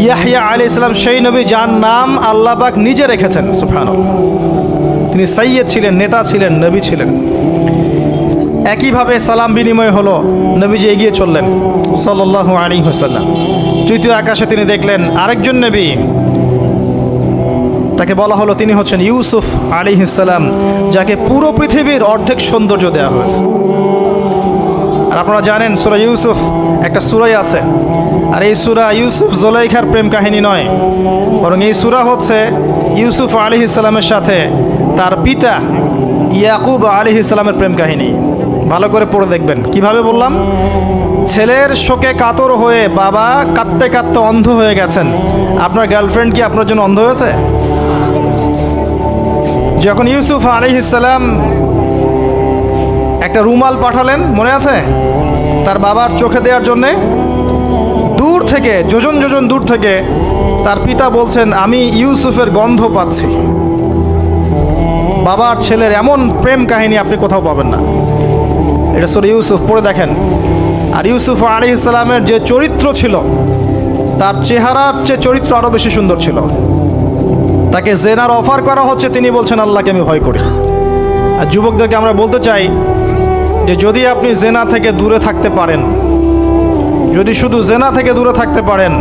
ইয়াহইয়া আলাইহিস সালাম সেই নবী যার নাম আল্লাহ পাক নিজে রেখেছেন। সুবহানাল্লাহ। তিনি সাইয়্যিদ ছিলেন, নেতা ছিলেন, নবী ছিলেন। একইভাবে সালাম বিনিময় হলো, নবীজি এগিয়ে চললেন সাল্লাল্লাহু আলাইহি ওয়াসাল্লাম। তৃতীয় আকাশে তিনি দেখলেন আরেকজন নবী, তাকে বলা হলো তিনি হচ্ছেন ইউসুফ আলাইহিস সালাম, যাকে পুরো পৃথিবীর অর্ধেক সৌন্দর্য দেওয়া হয়েছে। আর আপনারা জানেন সূরা ইউসুফ একটা সূরাই আছে, আর এই সূরা ইউসুফ জুলাইখার প্রেম কাহিনী নয়, বরং এই সূরা হচ্ছে ইউসুফ আলাইহিস সালামের সাথে তার পিতা ইয়াকুব আলাইহিস সালামের প্রেম কাহিনী। ভালো করে পড়ে দেখবেন। কিভাবে বললাম? ছেলের শোকে কাতর হয়ে বাবা কাঁদতে কাঁদতে অন্ধ হয়ে গেছেন। আপনার গার্লফ্রেন্ড কি আপনার জন্য অন্ধ হয়েছে? যখন ইউসুফ আলাইহিস সালাম একটা রুমাল পাঠালেন, মনে আছে, তার বাবার চোখে দেওয়ার জন্যে, দূর থেকে যোজন যোজন দূর থেকে তার পিতা বলছেন আমি ইউসুফের গন্ধ পাচ্ছি। বাবার ছেলের এমন প্রেম কাহিনী আপনি কোথাও পাবেন না। এটা সূরা ইউসুফ, পড়ে দেখেন। আর ইউসুফ আলাইহিস সালামের যে চরিত্র ছিল, তার চেহারার চেয়ে চরিত্র আরও বেশি সুন্দর ছিল। তাকে জেনার অফার করা হচ্ছে, তিনি বলছেন আল্লাহকে আমি ভয় করি। আর যুবকদেরকে আমরা বলতে চাই যে যদি আপনি জেনা থেকে দূরে থাকতে পারেন, যদি শুধু জেনা থেকে দূরে থাকতে পারেন,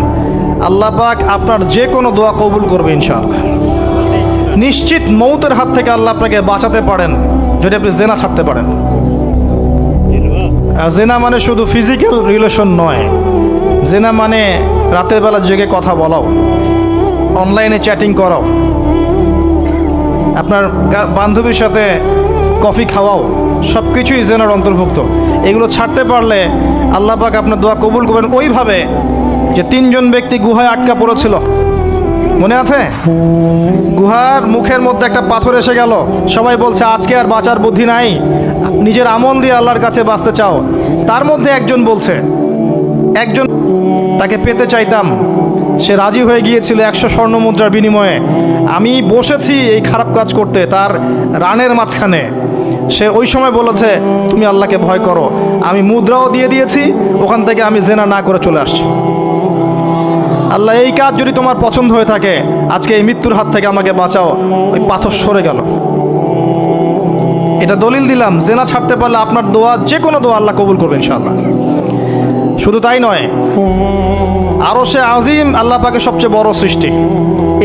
আল্লাহ পাক আপনার যে কোনো দোয়া কবুল করবে ইনশাআল্লাহ। নিশ্চিত মৌতের হাত থেকে আল্লাহ আপনাকে বাঁচাতে পারেন যদি আপনি জেনা ছাড়তে পারেন। জেনা মানে শুধু ফিজিক্যাল রিলেশন নয়, জেনা মানে রাতের বেলা জেগে কথা বলাও, অনলাইনে চ্যাটিং করাও, আপনার বান্ধবীর সাথে কফি খাওয়াও, সব কিছুই জেনার অন্তর্ভুক্ত। এগুলো ছাড়তে পারলে আল্লাহ পাক আপনার দোয়া কবুল করবেন। ওইভাবে যে তিনজন ব্যক্তি গুহায় আটকা পড়েছিল, মনে আছে? গুহার মুখের মধ্যে একটা পাথর এসে গেল, সবাই বলছে আজকে আর বাঁচার বুদ্ধি নাই, নিজের আমল দিয়ে আল্লাহর কাছে বাঁচতে চাও। তার মধ্যে একজন বলছে, একজন তাকে পেতে চাইতাম, সে রাজি হয়ে গিয়েছিল 100 স্বর্ণ মুদ্রার বিনিময়ে। আমি বসেছি এই খারাপ কাজ করতে তার রানের মাঝখানে, সে ওই সময় বলেছে তুমি আল্লাহকে ভয় করো। আমি মুদ্রাও দিয়ে দিয়েছি, ওখান থেকে আমি জেনা না করে চলে আসছি। আল্লাহ এই কাজ যদি তোমার পছন্দ হয়ে থাকে, আজকে এই মৃত্যুর হাত থেকে আমাকে বাঁচাও। ওই পাথর সরে গেল। এটা দলিল দিলাম, জেনা ছাড়তে পারলে আপনার দোয়া, যে কোনো দোয়া আল্লাহ কবুল করবে ইনশাআল্লাহ। শুধু তাই নয়, আরশে আজিম আল্লাহ পাকের সবচেয়ে বড় সৃষ্টি,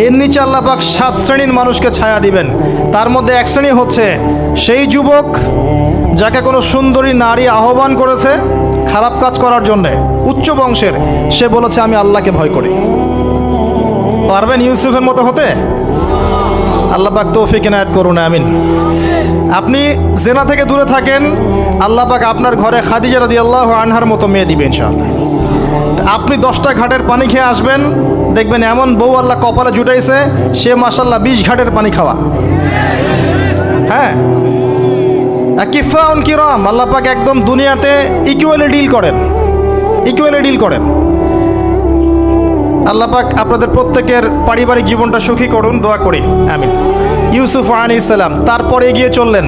এর নিচে আল্লাহ পাক 7 শ্রেণীর মানুষকে ছায়া দিবেন। তার মধ্যে এক শ্রেণী হচ্ছে সেই যুবক যাকে কোনো সুন্দরী নারী আহ্বান করেছে খারাপ কাজ করার জন্যে, উচ্চ বংশের, সে বলেছে আমি আল্লাহকে ভয় করি। পারবেন ইউসুফের মতো হতে? আল্লাহ পাক তৌফিক ইনায়াত করুন, আমিন। আপনি জেনা থেকে দূরে থাকেন, আল্লাহ পাক আপনার ঘরে খাদিজা রাদিয়াল্লাহু আনহার মতো মেয়ে দিবেন ইনশাআল্লাহ। আপনি 10টা ঘাটের পানি খেয়ে আসবেন, দেখবেন এমন বউ আল্লাহ কপালে জুটাইছে, সে মাশাআল্লাহ 20 ঘাটের পানি খাওয়া। হ্যাঁ, কিফাউন কিরাম, আল্লাহ পাক একদম দুনিয়াতে ইকুয়ালি ডিল করেন, ইকুয়ালি ডিল করেন। আল্লাহ পাক আপনাদের প্রত্যেকের পারিবারিক জীবনটা সুখী করুন, দোয়া করি, আমিন। ইউসুফ আলাইহিস সালাম তারপরে এগিয়ে চললেন,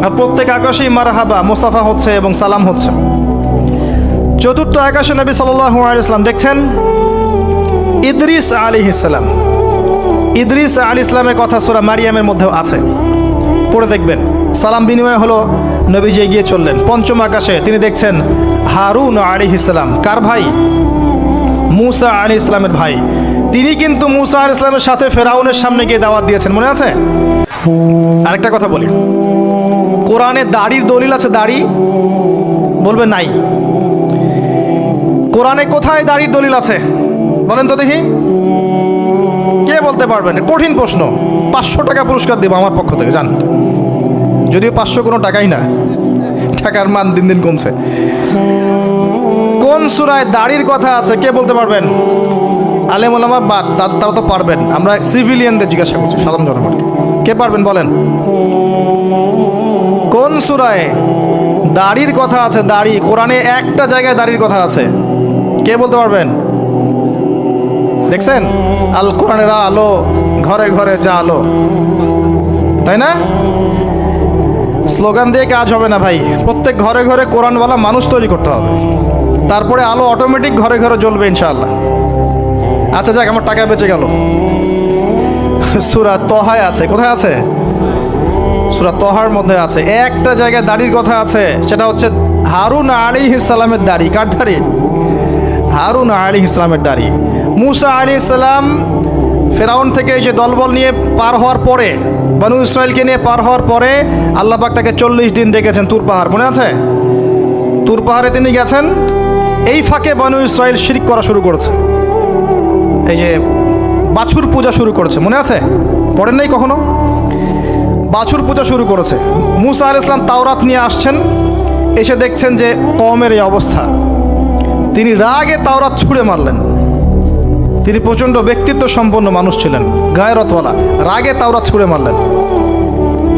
আর প্রত্যেক আকাশেই মারহাবা মুসাফা হচ্ছে এবং সালাম হচ্ছে। চতুর্থ আকাশে নবী সাল্লাল্লাহু আলাইহি ওয়াসাল্লাম দেখছেন ইদ্রিস আলাইহিস সালাম। ইদ্রিস আলাইহিস সালামের কথা সূরা মারিয়ামের মধ্যেও আছে, পড়ে দেখবেন। সালাম বিনিময় হলো, নবীজি এগিয়ে চললেন। পঞ্চম আকাশে তিনি দেখছেন হারুন আলাইহিস সালাম। কার ভাই? মুসা আলাইহিস সালামের ভাই। তিনি কিন্তু মুসা আলাইহিস সালামের সাথে ফেরাউনের সামনে গিয়ে দাওয়াত দিয়েছেন, মনে আছে? আরেকটা কথা বলি, কোরআনে দাড়ির দলিল আছে? দাড়ি বলবে নাই। কোরআনে কোথায় দাড়ির দলিল আছে বলেন তো দেখি, কে বলতে পারবেন? কঠিন প্রশ্ন। 500 টাকা পুরস্কার দেবো আমার পক্ষ থেকে, জান। যদিও 500 কোনো টাকাই না, টাকার মান দিন দিন কমছে। কোন সূরায় দাড়ির কথা আছে কে বলতে পারবেন? আলেম ওলামা বাদ, তারা তো পারবেন। আমরা সিভিলিয়ানদের জিজ্ঞাসা করছি, সাধারণ জনগণকে। কে পারবেন বলেন? কোন সূরায় দাড়ির কথা আছে? দাড়ি কোরআনে একটা জায়গায় দাড়ির কথা আছে, কে বলতে পারবেন? দেখছেন, আল কোরআনের আলো ঘরে ঘরে যা আলো, তাই না? স্লোগান দিয়ে কাজ হবে না ভাই, প্রত্যেক ঘরে ঘরে কোরআনওয়ালা মানুষ তৈরি করতে হবে, তারপরে আলো অটোমেটিক ঘরে ঘরে জ্বলবে ইনশাআল্লাহ। আচ্ছা যাক, আমার টাকা বেঁচে গেল। সূরা তহায় আছে। কোথায় আছে? সূরা তহার মধ্যে আছে। একটা জায়গায় দাড়ির কথা আছে, সেটা হচ্ছে হারুন আলাইহিস সালামের দাড়ি। কার দাড়ি? হারুন আলাইহিস সালামের দাড়ি। মুসা আলাইহিস সালাম ফেরাউন থেকে এই যে দলবল নিয়ে পার হওয়ার পরে, বনু ইসরায়েলকে নিয়ে পার হওয়ার পরে আল্লাহ পাক তাকে 40 দিন ডেকেছেন তুর পাহাড়, মনে আছে? তুর পাহাড়ে তিনি গেছেন। এই ফাঁকে বনু ইসরায়েল শিরক করা শুরু করেছে, এই যে বাছুর পূজা শুরু করেছে, মনে আছে? পড়েন নাই কখনো? বাছুর পূজা শুরু করেছে। মুসা আলাইহিস সালাম তাওরাত নিয়ে আসছেন, এসে দেখছেন যে কওমের এই অবস্থা। তিনি রাগে তাওরাত ছুঁড়ে মারলেন। তিনি প্রচণ্ড ব্যক্তিত্ব সম্পন্ন মানুষ ছিলেন, গায়রতওয়ালা। রাগে তাওরাত ছুঁড়ে মারলেন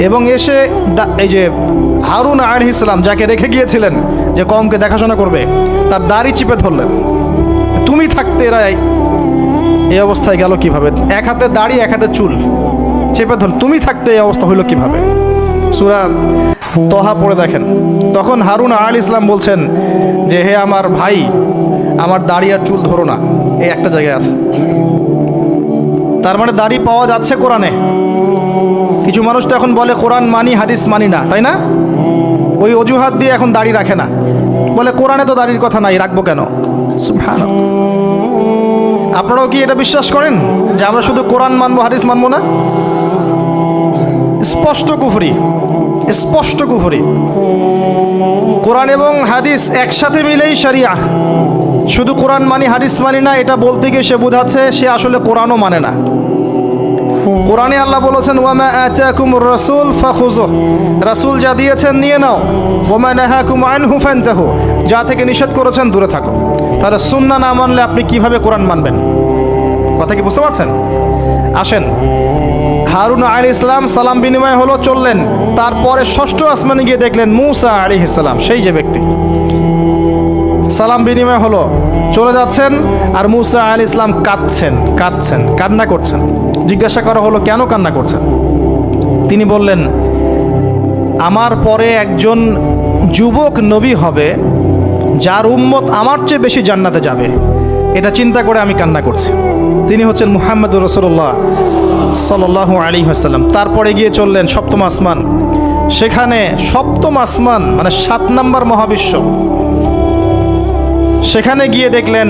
এবং এসে এই যে হারুন আলাইহিস সালাম যাকে রেখে গিয়েছিলেন যে কওমকে দেখাশোনা করবে, তার দাড়ি চিপে ধরলেন। তুমি থাকতে এরা এই অবস্থায় গেল কিভাবে? এক হাতে দাড়ি, এক হাতে চুল চেপে ধর, তুমি থাকতে এই অবস্থা হইল কিভাবে? সূরা তহা পড়ে দেখেন। তখন হারুন আলাইহিস সালাম বলছেন যে হে আমার ভাই, আমার দাড়ি আর চুল ধরো না, এই একটা জায়গায় আছে। তার মানে দাড়ি পাওয়া যাচ্ছে কোরআনে। কিছু মানুষ তো এখন বলে কোরআন মানি, হাদিস মানি না, তাই না? ওই অজুহাত দিয়ে এখন দাড়ি রাখে না, বলে কোরআনে তো দাড়ির কথা নাই, রাখবো কেন? সুবহানাল্লাহ। আপনারাও কি এটা বিশ্বাস করেন যে আমরা শুধু কোরআন মানবো, হাদিস মানবো না? স্পষ্ট কুফরি, স্পষ্ট কুফরি। কোরআন এবং হাদিস একসাথে মিলেই শরিয়া। শুধু কোরআন মানি, হাদিস মানি না, এটা বলতে গিয়ে সে বোঝাচ্ছে সে আসলে কোরআনও মানে না। কোরআনে আল্লাহ বলেছেন ওয়ামা আতাকুমুর রাসূল ফাখুযুহু, রাসূল যা দিয়েছেন নিয়ে নাও। ওয়ামা নাহাকুম আনহু ফানতাহু, যা থেকে নিষেধ করেছেন দূরে থাকো। তাহলে সুন্নাহ না মানলে আপনি কিভাবে কোরআন মানবেন? কথা কি বুঝতে পারছেন? আসেন, হারুন আলাইহিস সালাম সালাম বিনিময় হলো, চললেন। তারপরে ষষ্ঠ আসমানে গিয়ে দেখলেন মুসা আলাইহিস সালাম, সেই যে ব্যক্তি। সালাম বিনিময় হলো, চলে যাচ্ছেন, আর মুসা আলাইহিস সালাম কাঁদছেন, কান্না করছেন। জিজ্ঞাসা করা হলো কেন কান্না করছেন? তিনি বললেন আমার পরে একজন যুবক নবী হবে যার উম্মত আমার চেয়ে বেশি জান্নাতে যাবে, এটা চিন্তা করে আমি কান্না করছি। তিনি হচ্ছেন মুহাম্মদুর রাসূলুল্লাহ সাল্লাল্লাহু আলাইহি ওয়াসাল্লাম। তারপরে গিয়ে চললেন সপ্তম আসমান। সেখানে সপ্তম আসমান মানে 7 নম্বর মহাবিশ্ব। সেখানে গিয়ে দেখলেন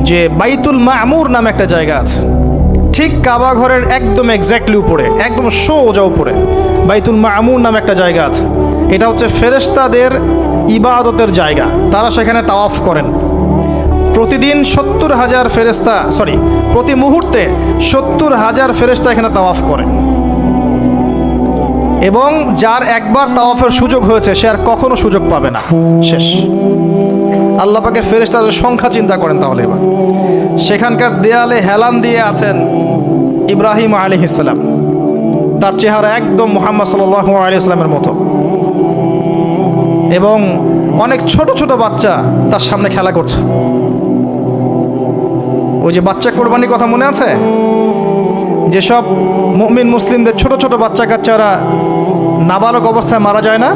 যে বাইতুল মামুর নামে একটা জায়গা আছে, ঠিক কাবা ঘরের একদম এক্স্যাক্টলি উপরে, একদম সোজা উপরে বাইতুল মামুর নামে একটা জায়গা আছে। এটা হচ্ছে ফেরেশতাদের ইবাদতের জায়গা, তারা সেখানে তাওয়াফ করেন। প্রতিদিন 70,000 ফেরেশতা, প্রতি মুহূর্তে 70,000 ফেরেশতা এখানে তাওয়াফ করেন। এবং যার একবার তাওয়াফের সুযোগ হয়েছে সে আর কখনো সুযোগ পাবে না, শেষ। আল্লাহ পাকের ফেরেশতাদের সংখ্যা চিন্তা করেন তাহলে। এবার সেখানকার দেয়ালে হেলান দিয়ে আছেন ইব্রাহিম আলাইহিস সালাম, তার চেহারা একদম মুহাম্মদ সাল্লাল্লাহু আলাইহি সাল্লামের মতো। এবং অনেক ছোট ছোট বাচ্চা তার সামনে খেলা করছে। ওই যে বাচ্চা কোরবানির কথা মনে আছে? যেসব মুমিন মুসলিমদের ছোট ছোট বাচ্চা কাচ্চারা নাবালক অবস্থায় মারা যায় না,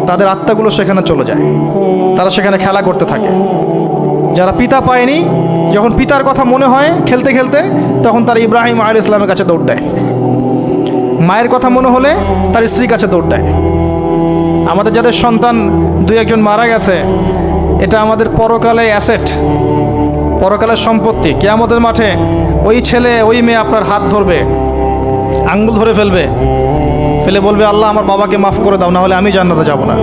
তাদের আত্মাগুলো সেখানে চলে যায়, তারা সেখানে খেলা করতে থাকে। যারা পিতা পায়নি, যখন পিতার কথা মনে হয় খেলতে খেলতে, তখন তারা ইব্রাহিম আলাইহিস সালামের কাছে দৌড় দেয়। মায়ের কথা মনে হলে তার স্ত্রীর কাছে দৌড় দেয়। আমাদের যাদের সন্তান 2-1জন মারা গেছে, এটা আমাদের পরকালে অ্যাসেট, পরকালের সম্পত্তি। কিয়ামতের মাঠে ওই ছেলে ওই মেয়ে আপনার হাত ধরবে, আঙ্গুল ধরে ফেলে বলবে আল্লাহ আমার বাবাকে মাফ করে দাও, না হলে আমি জান্নাতে যাব না।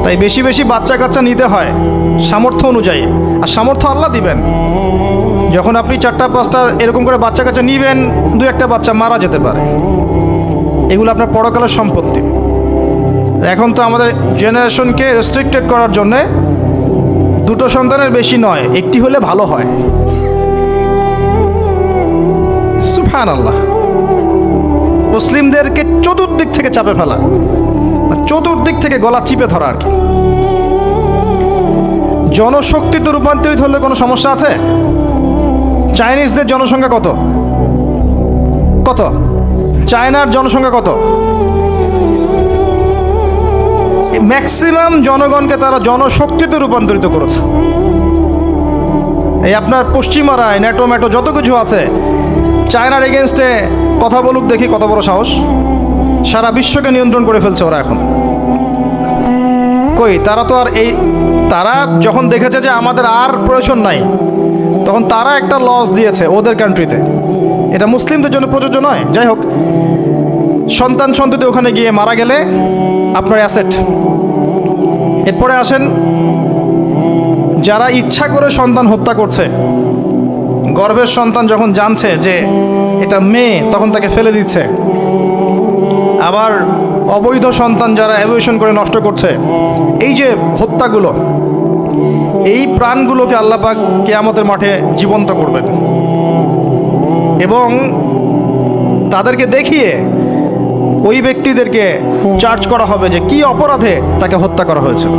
তাই বেশি বেশি বাচ্চা কাচ্চা নিতে হয় সামর্থ্য অনুযায়ী, আর সামর্থ্য আল্লাহ দিবেন। যখন আপনি 4টা-5টা এরকম করে বাচ্চা কাচ্চা নিবেন, 2-1টা বাচ্চা মারা যেতে পারে, এগুলো আপনার পরকালের সম্পত্তি। এখন তো আমাদের জেনারেশনকে রেস্ট্রিক্টেড করার জন্যে 2টো সন্তানের বেশি নয়, 1টি হলে ভালো হয়। সুবহানাল্লাহ। মুসলিমদেরকে চতুর্দিক থেকে চাপে ফেলা, চতুর্দিক থেকে গলা চিপে ধরা আর কি। জনশক্তিতে রূপান্তরিত হলে কোনো সমস্যা আছে? চাইনিজদের জনসংখ্যা কত? চায়নার জনসংখ্যা কত? ম্যাক্সিমাম জনগণকে তারা জনশক্তিতে রূপান্তরিত করেছে। এই আপনার পশ্চিমারায় ন্যাটো ম্যাটো যত কিছু আছে, চায়নার এগেনস্টে কথা বলুক দেখি কত বড় সাহস। সারা বিশ্বকে নিয়ন্ত্রণ করে ফেলছে ওরা এখন। কই তারা তো আর তারা যখন দেখেছে যে আমাদের আর প্রয়োজন নাই, তখন তারা একটা লস দিয়েছে ওদের কান্ট্রিতে। এটা মুসলিমদের জন্য প্রযোজ্য নয়। যাই হোক, সন্তান সন্ততি ওখানে গিয়ে মারা গেলে আপনার অ্যাসেট। এরপরে আসেন যারা ইচ্ছা করে সন্তান হত্যা করছে, গর্ভের সন্তান যখন জানছে যে এটা মেয়ে তখন তাকে ফেলে দিচ্ছে। আবার অবৈধ সন্তান যারা অ্যাবর্শন করে নষ্ট করছে, এই যে হত্যাগুলো, এই প্রাণগুলোকে আল্লাহ পাক কিয়ামতের মাঠে জীবন্ত করবেন এবং তাদেরকে দেখিয়ে ওই ব্যক্তিদেরকে চার্জ করা হবে যে কি অপরাধে তাকে হত্যা করা হয়েছিল।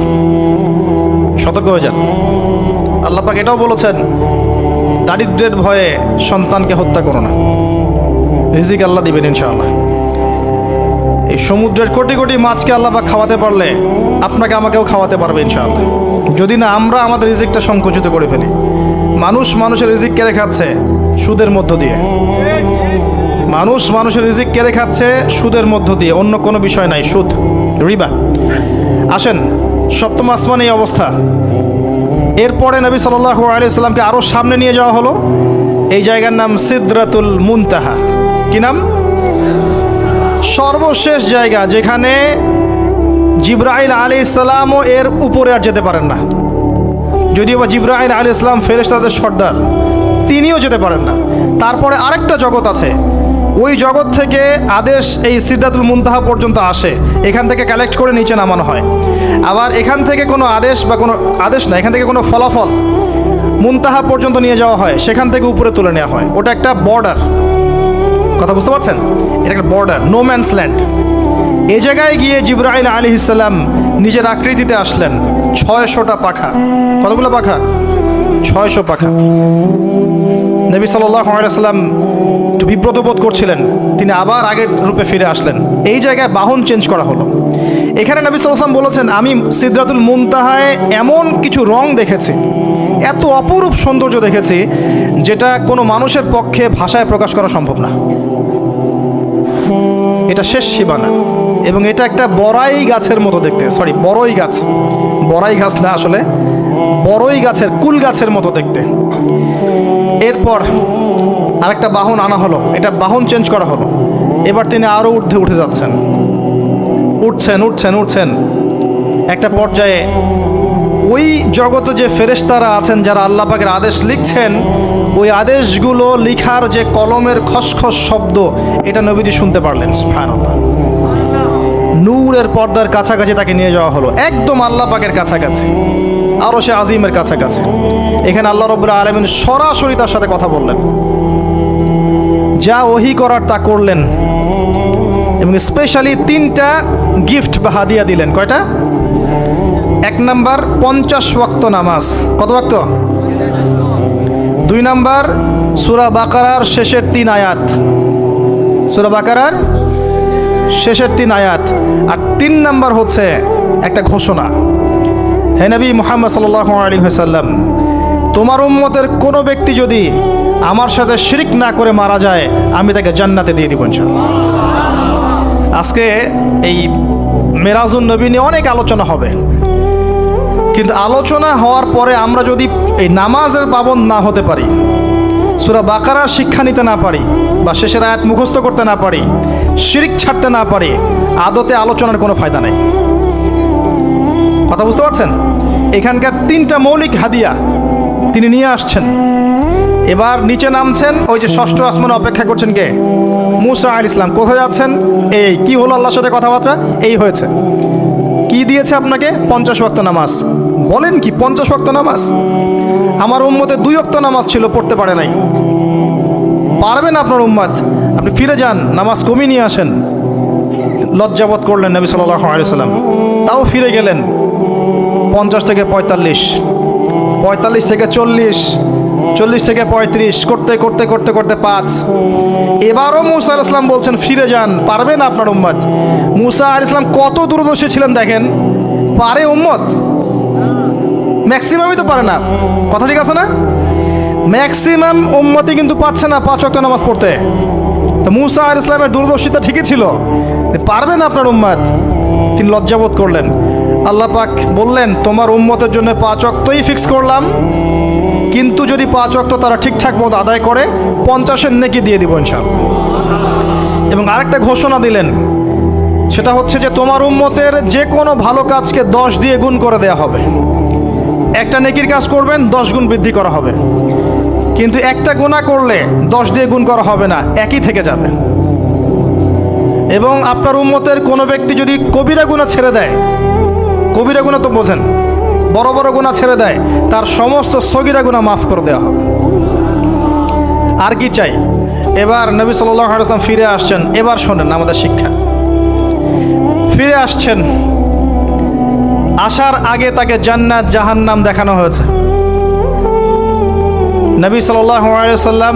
সতর্ক হয়ে যান। আল্লাহ পাক এটাও বলেছেন, দারিদ্র্যের ভয়ে সন্তানকে হত্যা করো না, রিজিক আল্লাহ দিবেন ইনশাআল্লাহ। এই সমুদ্রের কোটি কোটি মাছকে আল্লাহ পাক খাওয়াতে পারলে আপনাকে আমাকেও খাওয়াতে পারবে ইনশাআল্লাহ, যদি না আমরা আমাদের রিজিকটা সংকুচিত করে ফেলি। মানুষের রিজিক কেড়ে খাচ্ছে সুদের মধ্য দিয়ে। মানুষের রিজিক কেড়ে খাচ্ছে সুদের মধ্য দিয়ে, অন্য কোনো বিষয় নাই, সুদ, রিবা। আসেন, সপ্তম আসমানে এই অবস্থা। এরপরে নবী সাল্লাল্লাহু আলাইহি সাল্লামকে আরও সামনে নিয়ে যাওয়া হলো। এই জায়গার নাম সিদরাতুল মুনতাহা। কি নাম? সর্বশেষ জায়গা, যেখানে জিবরাইল আলাইহিস সালামও এর উপরে আর যেতে পারেন না। যদিও বা জিবরাইল আলাইহিস সালাম ফেরেশতাদের সর্দার, তিনিও যেতে পারেন না। তারপরে আরেকটা জগৎ আছে, ওই জগৎ থেকে আদেশ এই সিদরাতুল মুনতাহা পর্যন্ত আসে, এখান থেকে কালেক্ট করে নিচে নামানো হয়। আবার এখান থেকে কোনো আদেশ বা কোনো আদেশ না, এখান থেকে কোনো ফলাফল মুনতাহা পর্যন্ত নিয়ে যাওয়া হয়, সেখান থেকে উপরে তুলে নেওয়া হয়। ওটা একটা বর্ডার, কথা বুঝতে পারছেন? এটা একটা বর্ডার, নো ম্যানস ল্যান্ড। এই জায়গায় গিয়ে জিবরাইল আলাইহিস সালাম নিজের আকৃতিতে আসলেন। 600টা পাখা। কতগুলো পাখা? 600 পাখা। নবী সাল্লাল্লাহু আলাইহি সাল্লাম একটু বিব্রত বোধ করছিলেন, তিনি আবার আগের রূপে ফিরে আসলেন। এই জায়গায় বাহন চেঞ্জ করা হলো। এখানে নবী সাল্লাল্লাহু আলাইহি সাল্লাম বলেছেন, আমি সিদরাতুল মুনতাহায় এমন কিছু রং দেখেছি, এত অপরূপ সৌন্দর্য দেখেছি, যেটা কোনো মানুষের পক্ষে ভাষায় প্রকাশ করা সম্ভব না। এটা শেষ সীমানা এবং এটা একটা বড়াই গাছের মতো দেখতে। সরি, বড়ই গাছ, বড়াই গাছ না, আসলে বড়ই গাছের, কুল গাছের মতো দেখতে। এরপর আরেকটা বাহন আনা হলো, এটা বাহন চেঞ্জ করা হলো। এবার তিনি আরও ঊর্ধ্বে উঠে যাচ্ছেন, উঠছেন। একটা পর্যায়ে ওই জগতে যে ফেরেশতারা আছেন যারা আল্লাহ পাকের আদেশ লিখছেন, ওই আদেশগুলো লিখার যে কলমের খসখস শব্দ, এটা নবীজি শুনতে পারলেন। সুবহানাল্লাহ। নূরের পর্দার কাছাকাছি তাকে নিয়ে যাওয়া হলো, একদম আল্লাহ পাকের কাছাকাছি, আরশে আজিমের কাছাকাছি। এখানে আল্লাহ রাব্বুল আলামিন সরাসরি তার সাথে কথা বললেন, যা ওহী করার তা করলেন এবং স্পেশালি 3টা গিফট বা হাদিয়া দিলেন। কয়টা? 1 নাম্বার 50 ওয়াক্ত নামাজ। কত ওয়াক্ত? 2 নাম্বার সূরা বাকারার শেষের 3 আয়াত, সূরা বাকারার শেষের 3 আয়াত। আর 3 নাম্বার হচ্ছে একটা ঘোষণা, হে নবী মুহাম্মদ সাল্লাল্লাহু আলাইহি ওয়াসাল্লাম, তোমার উম্মতের কোনো ব্যক্তি যদি আমার সাথে শিরক না করে মারা যায়, আমি তাকে জান্নাতে দিয়ে দিব ইনশাআল্লাহ। আজকে এই মেরাজুন নবী নিয়ে অনেক আলোচনা হবে, কিন্তু আলোচনা হওয়ার পরে আমরা যদি এই নামাজের পাবন্দ না হতে পারি, সূরা বাকারার শিক্ষা নিতে না পারি, বা শেষের আয়াত মুখস্থ করতে না পারি, শিরক ছাড়তে না পারি, আদতে আলোচনার কোনো ফায়দা নেই। কথা বুঝতে পারছেন? এখানকার 3টা মৌলিক হাদিয়া তিনি নিয়ে আসছেন। এবার নিচে নামছেন, ওই যে 6ষ্ঠ আসমানে অপেক্ষা করছেন কে? মুসা আলাইহিস সালাম। কোথায় যাচ্ছেন? এই কি হলো আল্লাহর সাথে কথাবার্তা, এই হয়েছে। কি দিয়েছে আপনাকে? 50 ওয়াক্ত নামাজ। বলেন কি 50 ওয়াক্ত নামাজ? আমার উম্মতে 2 ওয়াক্ত নামাজ ছিল, পড়তে পারে নাই। পারবেন আপনার উম্মত, আপনি ফিরে যান, নামাজ কমিয়ে নিয়ে আসেন। লজ্জাবোধ করলেন নবী সাল্লাল্লাহু আলাইহি সাল্লাম, তাও ফিরে গেলেন। 50 থেকে 45, 45 থেকে 40, 40 থেকে 35, করতে করতে করতে করতে 5। এবারও মুসা আলাইহিস সালাম বলছেন ফিরে যান, পারবেন আপনার উম্মত। মুসা আলাইহিস সালাম কত দূরদর্শী ছিলেন দেখেন, পারে উম্মত? ম্যাক্সিমামই তো পারে না। কথা ঠিক আছে না? ম্যাক্সিমাম উম্মতি কিন্তু পারছে না 5 ওয়াক্ত নামাজ পড়তে। তো মুসা আলাইহিস সালামের দূরদর্শিতা ঠিকই ছিল, পারবেন আপনার উম্মত। তিনি লজ্জাবোধ করলেন। আল্লাহ পাক বললেন, তোমার উম্মতের জন্য 5 ওয়াক্তই ফিক্স করলাম, কিন্তু যদি 5 ওয়াক্ত তারা ঠিকঠাক মতো আদায় করে 50-এর নেকি দিয়ে দিব ইনশাআল্লাহ। এবং আরেকটা ঘোষণা দিলেন, সেটা হচ্ছে যে তোমার উম্মতের যে কোনো ভালো কাজকে 10 দিয়ে গুণ করে দেয়া হবে। একটা নেকির কাজ করবেন 10 গুণ বৃদ্ধি করা হবে, কিন্তু একটা গুনাহ করলে 10 দিয়ে গুণ করা হবে না, একই থেকে যাবে। এবং আপনার উম্মতের কোনো ব্যক্তি যদি কবিরা গুনাহ ছেড়ে দেয়, কবিরা গুনাহ তো বোঝেন, বড় বড় গুনাহ ছেড়ে দেয়, তার সমস্ত সগীরা গুনাহ মাফ করে দেওয়া হবে। আর কি চাই? এবার নবী সাল্লাল্লাহু আলাইহি ওয়াসাল্লাম ফিরে আসছেন। এবার শোনেন আমাদের শিক্ষা। ফিরে আসছেন, আসার আগে তাকে জান্নাত জাহান্নাম দেখানো হয়েছে। নবী সাল্লাল্লাহু আলাইহি ওয়াসাল্লাম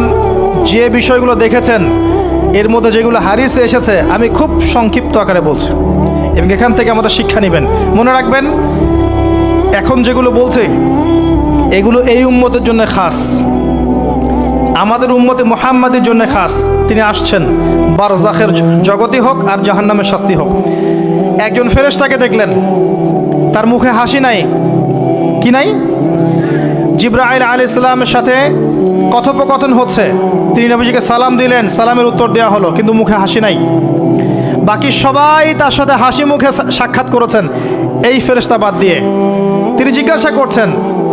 যে বিষয়গুলো দেখেছেন, এর মধ্যে যেগুলো হাদিসে এসেছে আমি খুব সংক্ষিপ্ত আকারে বলছি, এবং এখান থেকে আমাদের শিক্ষা নেবেন। মনে রাখবেন, এখন যেগুলো বলছে এগুলো এই উম্মতের জন্য খাস, আমাদের উম্মতে মুহাম্মাদের জন্য খাস। তিনি আসছেন, বারজাখের জগতি হোক আর জাহান্নামের শাস্তি হোক। একজন ফেরেশতাকে দেখলেন, তার মুখে হাসি নাই। কি নাই? জিবরাইল আলাইহিস সালামের সাথে কথোপকথন হচ্ছে, তিনি নবীজিকে সালাম দিলেন, সালামের উত্তর দেওয়া হলো, কিন্তু মুখে হাসি নাই। বাকি সবাই তার সাথে হাসি মুখে সাক্ষাৎ করেছেন, এই ফেরেশতা বাদ দিয়ে। তিনি জিজ্ঞাসা করছেন,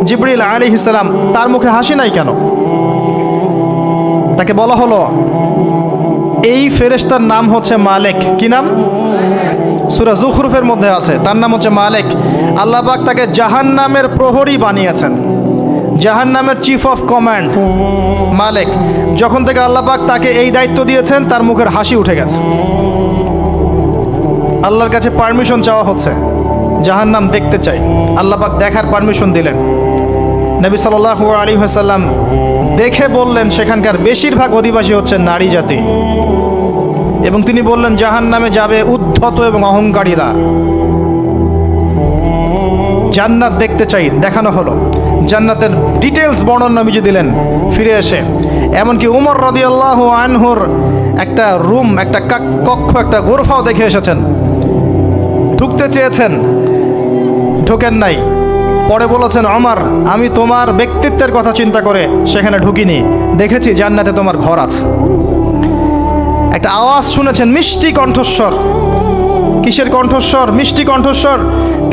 জিবরিল আলাইহিস সালাম, তার মুখে হাসি নাই কেন? তাকে বলা হলো, এই ফেরেশতার নাম হচ্ছে মালিক। কি নাম? সূরা যুখরুফের মধ্যে আছে, তার নাম হচ্ছে মালিক। আল্লাহ পাক তাকে জাহান্নামের প্রহরী বানিয়েছেন, জাহান্নামের চিফ অফ কমান্ড মালিক। যখন থেকে আল্লাহ পাক তাকে এই দায়িত্ব দিয়েছেন, তার মুখের হাসি উঠে গেছে। আল্লাহর কাছে পারমিশন চাওয়া হচ্ছে, জাহান্নাম দেখতে চাই। আল্লাহ পাক দেখার পারমিশন দিলেন। নবী সাল্লাল্লাহু আলাইহি ওয়াসাল্লাম দেখে বললেন, সেখানকার বেশিরভাগ অধিবাসী হচ্ছে নারী জাতি, এবং তিনি বললেন জাহান্নামে যাবে উদ্ধত এবং অহংকারীরা। জান্নাত দেখতে চাই, দেখানো হলো। জান্নাতের ডিটেলস বর্ণনা নবীজি দিলেন ফিরে এসে। এমনকি উমর রাদিয়াল্লাহু আনহুর একটা রুম, একটা কক্ষ, একটা গোরফাও দেখে এসেছেন। ঢুকতে চেয়েছেন, ঢোকেন নাই। পরে বলেছেন, ওমর, আমি তোমার ব্যক্তিত্বের কথা চিন্তা করে সেখানে ঢুকিনি, দেখেছি জান্নাতে তোমার ঘর আছে। একটা আওয়াজ শুনেছেন, মিষ্টি কণ্ঠস্বর। কিসের কণ্ঠস্বর? মিষ্টি কণ্ঠস্বর।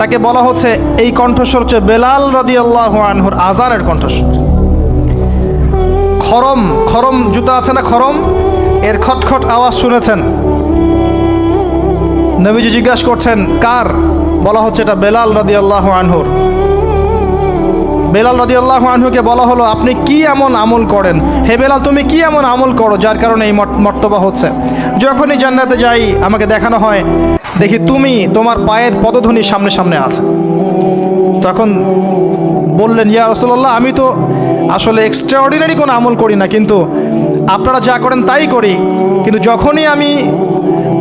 তাকে বলা হচ্ছে, এই কণ্ঠস্বর হচ্ছে বেলাল রাদিয়াল্লাহু আনহুর আযানের কণ্ঠস্বর। খরম, খরম জুতা আছে না, খরম, এর খটখট আওয়াজ শুনেছেন। নবীজি জিজ্ঞাসা করছেন, কার? বলা হচ্ছে এটা বেলাল রাদিয়াল্লাহু আনহুর। বেলাল রাদিয়াল্লাহু আনহুকে বলা হলো, আপনি কি এমন আমল করেন? হে বেলাল, তুমি কি এমন আমল করো যার কারণে এই মর্তবা হচ্ছে? যখনই জান্নাতে যাই আমাকে দেখানো হয়, দেখি তুমি, তোমার পায়ের পদধ্বনি সামনে সামনে আছে। তখন বললেন, ইয়া রাসূলুল্লাহ, আমি তো আসলে এক্সট্রাঅর্ডিনারি কোনো আমল করি না, কিন্তু আপনারা যা করেন তাই করি। কিন্তু যখনই আমি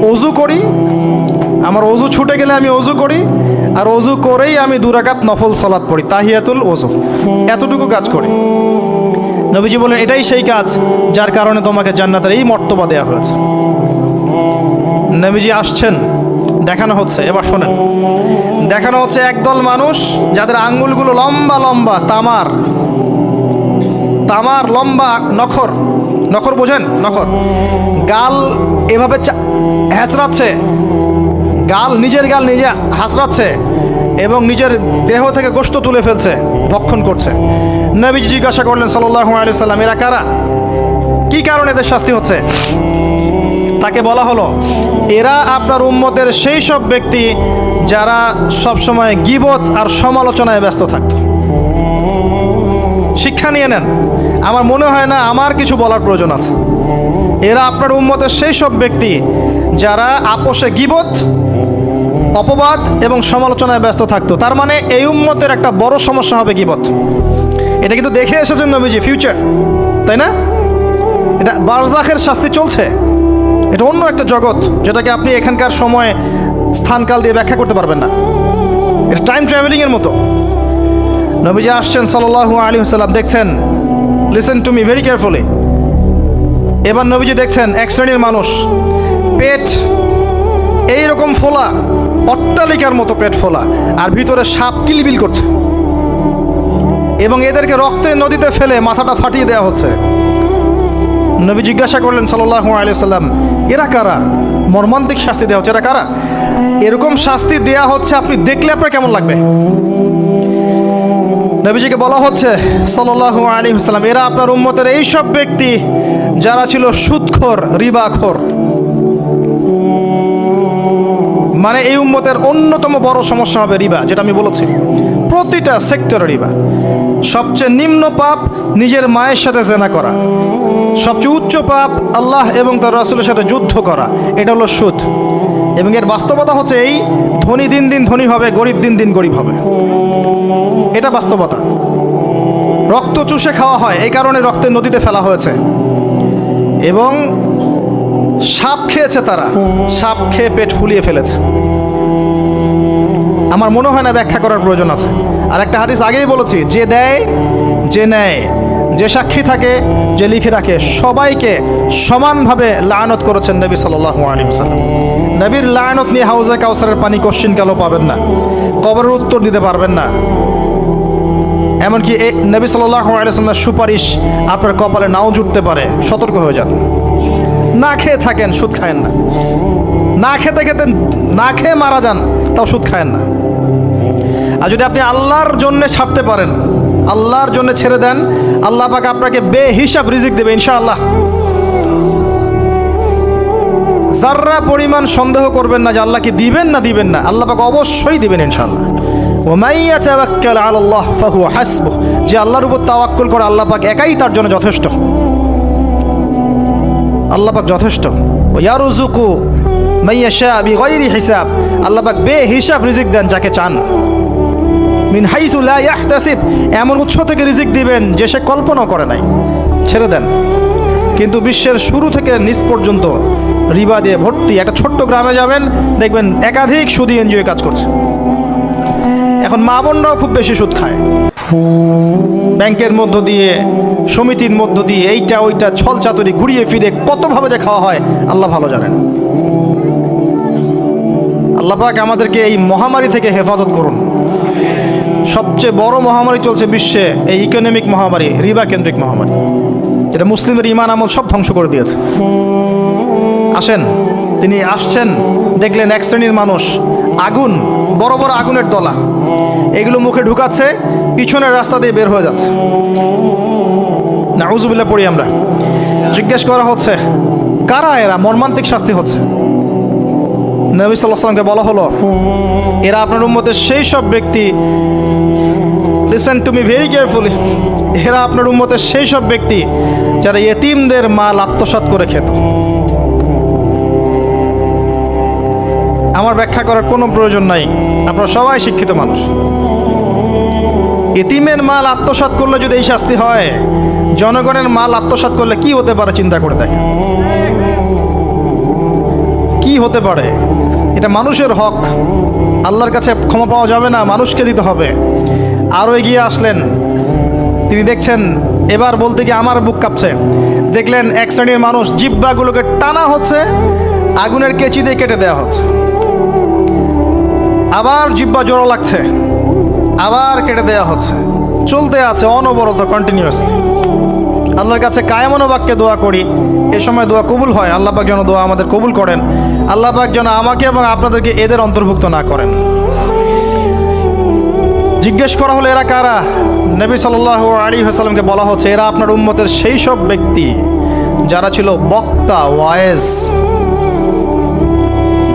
ওযু করি, আমার ওযু ছুটে গেলে আমি ওযু করি, আর ওযু করেই আমি 2 রাকাত নফল সালাত পড়ি, তাহিয়াতুল ওযু, এতটুকু কাজ করি। নবীজি বলেন, এটাই সেই কাজ যার কারণে তোমাকে জান্নাতের এই মর্তবা দেওয়া হয়েছে। নবীজি আসছেন, দেখানো হচ্ছে। এবার শোনেন, দেখানো হচ্ছে একদল মানুষ যাদের আঙ্গুলগুলো লম্বা লম্বা, তামার তামার লম্বা নখর। নখর বোঝেন? নখর। গাল এভাবে হ্যাঁচড়াচ্ছে, গাল, নিজের গাল নিজে হাসড়াচ্ছে, এবং নিজের দেহ থেকে গোশত তুলে ফেলছে, ভক্ষণ করছে। নবীজি জিজ্ঞাসা করলেন সাল্লাল্লাহু আলাইহি সাল্লাম, এরা কারা? কি কারণে এদের শাস্তি হচ্ছে? তাকে বলা হলো, এরা আপনার উম্মতের সেই সব ব্যক্তি যারা সবসময় গীবত আর সমালোচনায় ব্যস্ত থাকত। শিক্ষা নিয়ে নেন, আমার মনে হয় না আমার কিছু বলার প্রয়োজন আছে। এরা আপনার উম্মতের সেই সব ব্যক্তি যারা আপোষে গীবত, অপবাদ এবং সমালোচনায় ব্যস্ত থাকতো। তার মানে এই উম্মতের একটা বড় সমস্যা হবে গীবত। এটা কিন্তু দেখে এসেছেন নবীজি, ফিউচার, তাই না? এটা বারজাখের শাস্তি চলছে, এটা অন্য একটা জগৎ যেটাকে আপনি এখানকার সময় স্থানকাল দিয়ে ব্যাখ্যা করতে পারবেন না। এটা টাইম ট্রাভেলিংয়ের মতো। নবীজি আসছেন সাল্লাল্লাহু আলাইহি ওয়াসাল্লাম, দেখছেন listen to me very carefully. এবার নবীজি দেখছেন এক শ্রেণীর মানুষ, পেট এইরকম ফোলা, অট্টালিকার মতো পেট ফোলা, আর ভিতরে সাপ কিলবিল করছে, এবং এদেরকে রক্তের নদীতে ফেলে মাথাটা ফাটিয়ে দেওয়া হচ্ছে। নবী জিজ্ঞাসা করলেন সাল্লাল্লাহু আলাইহি ওয়াসাল্লাম, এরা কারা? মর্মান্তিক শাস্তি দেওয়া হচ্ছে, এরা কারা? এরকম শাস্তি দেওয়া হচ্ছে, আপনি দেখলে আপনার কেমন লাগবে? নবীজিকে বলা হচ্ছে সাল্লাল্লাহু আলাইহি ওয়াসাল্লাম, এরা আপনার উম্মতের এই সব ব্যক্তি যারা ছিল সুদখোর, রিবাখোর। মানে এই উম্মতের অন্যতম বড় সমস্যা হবে রিবা, যেটা আমি বলেছি, প্রতিটা সেক্টরে রিবা। সবচেয়ে নিম্ন পাপ নিজের মায়ের সাথে জেনা করা, সবচেয়ে উচ্চ পাপ আল্লাহ এবং তার রাসূলের সাথে যুদ্ধ করা, এটা হলো সুদ। এবং এর বাস্তবতা হচ্ছে এই, ধনী দিন দিন ধনী হবে, গরিব দিন দিন গরিব হবে, এটা বাস্তবতা। রক্ত চুষে খাওয়া হয়, এই কারণে রক্তের নদীতে ফেলা হয়েছে। এবং সাপ খেয়েছে তারা, সাপ খেয়ে পেট ফুলিয়ে ফেলেছে। আমার মনে হয় না ব্যাখ্যা করার প্রয়োজন আছে। আর একটা হাদিস আগেই বলেছি, যে দেয়, যে নেয়, যে সাক্ষী থাকে, যে লিখে রাখে, সবাইকে সমানভাবে লানত করেছেন নবী সাল্লাল্লাহু আলাইহি ওয়াসাল্লাম। নবীর লানত নিয়ে হাউজে কাউসারের পানি কোশ্চিন কালও পাবেন না, কবরের উত্তর দিতে পারবেন না। এমনকি এই নবী সাল্লাল্লাহু আলাইহি ওয়াসাল্লামের সুপারিশ আপনার কপালে নাও জুটতে পারে, সতর্ক হয়ে যান। না খেয়ে থাকেন, সুদ খায়েন না। না খেতে খেতে না খেয়ে মারা যান, তাও সুদ খায়েন না। আর যদি আপনি আল্লাহর জন্য ছাড়তে পারেন, আল্লাহর জন্য ছেড়ে দেন, আল্লাহ পাক আপনাকে বেহিসাব রিজিক দেবে ইনশাআল্লাহ। যাররা পরিমাণ সন্দেহ করবেন না যে আল্লাহ কি দিবেন না দিবেন না, আল্লাহ পাক অবশ্যই দিবেন ইনশাআল্লাহ। ওয়ামাই ইয়াতাওয়াক্কাল আলাল্লাহ ফাহুয়া হাসবুহ, যে আল্লাহর উপর তাওয়াক্কুল করে আল্লাহ পাক একাই তার জন্য যথেষ্ট। আল্লাহ পাক যথেষ্ট। ইয়ারযুকু মাইয়াশা বিগাইরি হিসাব, আল্লাহ পাক বেহিসাব রিজিক দেন যাকে চান। মিন হাইসু লা ইয়াহতাসিব, এমন উৎস থেকে রিজিক দিবেন যে সে কল্পনাও করে নাই। ছেড়ে দেন। কিন্তু বিশ্বের শুরু থেকে নিচ পর্যন্ত রিবা দিয়ে ভর্তি। একটা ছোট্ট গ্রামে যাবেন, দেখবেন একাধিক সুদী এনজিও কাজ করছে। এখন মা বোনরাও খুব বেশি সুদ খায়, ব্যাংকের মধ্য দিয়ে, সমিতির মধ্য দিয়ে, এইটা ওইটা ছল চাতুরি ঘুরিয়ে ফিরে কতভাবে যে খাওয়া হয় আল্লাহ ভালো জানেন। আল্লাহ পাক আমাদেরকে এই মহামারী থেকে হেফাজত করুন। সবচেয়ে বড় মহামারী চলছে বিশ্বে, এই ইকোনমিক মহামারী, রিবা কেন্দ্রিক মহামারী, এটা মুসলিমের ইমান আমল সব ধ্বংস করে দিয়েছে। আসেন, তিনি আসছেন, দেখলেন এক শ্রেণীর মানুষ আগুন, বড় বড় আগুনের দলা, এগুলো মুখে ঢুকাচ্ছে, পিছনের রাস্তা দিয়ে বের হয়ে যাচ্ছে। নাউযুবিল্লাহ পড়ি আমরা। জিজ্ঞেস করা হচ্ছে কারা এরা, মর্মান্তিক শাস্তি হচ্ছে। নবী সাল্লাল্লাহু আলাইহি ওয়াসাল্লামকে বলা হলো, এরা আপনার উম্মতের সেই সব ব্যক্তি, listen to me very carefully, এরা আপনার উম্মতের সেই সব ব্যক্তি যারা ইয়েতিমদের মাল আত্মসাৎ করে খেত। আমার ব্যাখ্যা করার কোনো প্রয়োজন নাই, আপনারা সবাই শিক্ষিত মানুষ। ইতিমের মাল আত্মসাৎ করলে যদি এই শাস্তি হয়, জনগণের মাল আত্মসাৎ করলে কি হতে পারে চিন্তা করে দেখেন। কি হতে পারে? এটা মানুষের হক, আল্লাহর কাছে ক্ষমা পাওয়া যাবে না, মানুষকে দিতে হবে। আরও এগিয়ে আসলেন, তিনি দেখছেন, এবার বলতে গিয়ে আমার বুক কাঁপছে। দেখলেন এক শ্রেণীর মানুষ, জিহ্বাগুলোকে টানা হচ্ছে, আগুনের কেচি দিয়ে কেটে দেওয়া হচ্ছে। আবার জিহ্বা জোড়ো লাগছে, আবার কেটে দেওয়া হচ্ছে, চলতে আছে অনবরত, কন্টিনিউয়াসলি। আল্লাহর কাছে কায়মনো বাক্যে দোয়া করি, এ সময় দোয়া কবুল হয়। আল্লাহ পাক যেন দোয়া আমাদের কবুল করেন। আল্লাহ পাক যেন আমাকে এবং আপনাদেরকে এদের অন্তর্ভুক্ত না করেন। জিজ্ঞেস করা হলো এরা কারা? নবী সাল্লাল্লাহু আলাইহি ওয়াসাল্লামকে বলা হচ্ছে, এরা আপনার উম্মতের সেই সব ব্যক্তি যারা ছিল বক্তা, ওয়াইজ,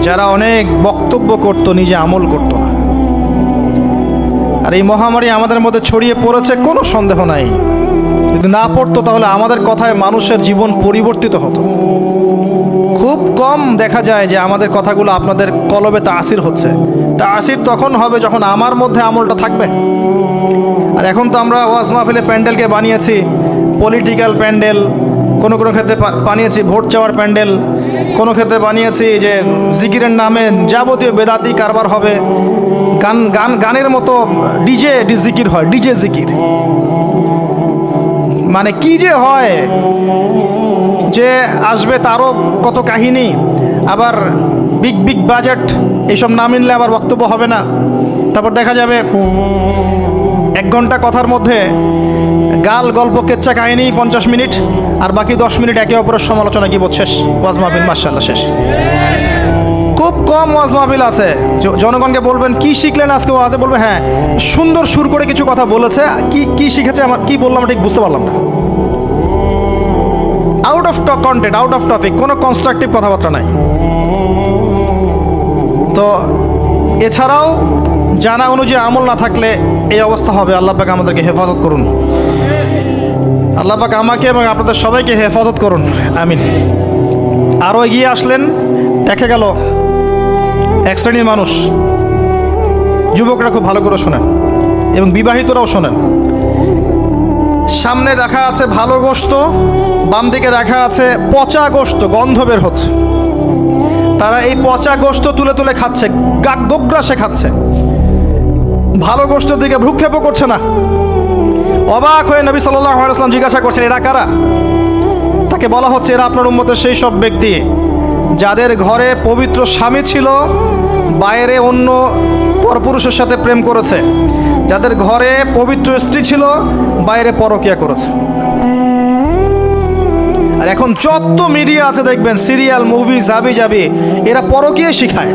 যারা অনেক বক্তব্য করত, নিজে আমল করত না। আর এই মহামারী আমাদের মধ্যে ছড়িয়ে পড়েছে, কোনো সন্দেহ নাই। যদি না পড়তো তাহলে আমাদের কথায় মানুষের জীবন পরিবর্তিত হতো। খুব কম দেখা যায় যে আমাদের কথাগুলো আপনাদের কলবে তাসির হচ্ছে। তাসির তখন হবে যখন আমার মধ্যে আমলটা থাকবে। আর এখন তো আমরা ওয়াজ মাহফিলে প্যান্ডেলকে বানিয়েছি পলিটিক্যাল প্যান্ডেল, কোনো কোনো ক্ষেত্রে বানিয়েছি ভোট চাওয়ার প্যান্ডেল, কোনো ক্ষেত্রে বানিয়েছি যে জিকিরের নামে যাবতীয় বেদাতি কারবার হবে, গানের মতো ডিজে জিকির হয়, ডিজে জিকির। মানে কি যে হয়, যে আসবে তারও কত কাহিনী, আবার বিগ বিগ বাজেট, এইসব না মিললে আবার বক্তব্য হবে না। তারপর দেখা যাবে 1 ঘন্টা কথার মধ্যে গাল গল্প কেচ্চা কাহিনী 50 মিনিট, আর বাকি 10 মিনিট একে অপরের সমালোচনা, কি শেষ, ওয়াজ মাহফিল মাশাআল্লাহ শেষ। খুব কম ওয়াজ মাহফিল আছে জনগণকে বলবেন কি শিখলেন আজকে ওয়াজে, বলবে হ্যাঁ সুন্দর সুর করে কিছু কথা বলেছে, কি কি শিখেছে, আমার কি বললাম ঠিক বুঝতে পারলাম না। Out of content, out of topic, কোনো কনস্ট্রাকটিভ কথাবার্তা নাই। তো এছাড়াও জানা অনুযায়ী আমল না থাকলে এই অবস্থা হবে। আল্লাহ পাক আমাদেরকে হেফাজত করুন, আল্লাহ পাক আমাকে এবং আপনাদের সবাইকে হেফাজত করুন, আমিন। আরও এগিয়ে আসলেন, দেখা গেল এক শ্রেণীর মানুষ, যুবকরা খুব ভালো করে শোনেন এবং বিবাহিতরাও শোনেন, সামনে রাখা আছে ভালো গোশত, বাম দিকে রাখা আছে পচা গোশত, গন্ধ বের হচ্ছে। তারা এই পচা গোশত তুলে তুলে খাচ্ছে, গোগ্রাসে খাচ্ছে, ভালো গোশতের দিকে ভ্রুক্ষেপও করছে না। অবাক হয়ে নবী সাল্লাল্লাহু আলাইহি ওয়াসাল্লাম জিজ্ঞাসা করছেন, এরা কারা? তাকে বলা হচ্ছে, এরা আপনার উম্মতের সেই সব ব্যক্তি যাদের ঘরে পবিত্র স্বামী ছিল, বাইরে অন্য পরপুরুষের সাথে প্রেম করেছে, যাদের ঘরে পবিত্র স্ত্রী ছিল, বাইরে পরকিয়া করেছে। আর এখন যত মিডিয়া আছে দেখবেন, সিরিয়াল, মুভি, জাবি জাবি, এরা পরকিয়া শিখায়,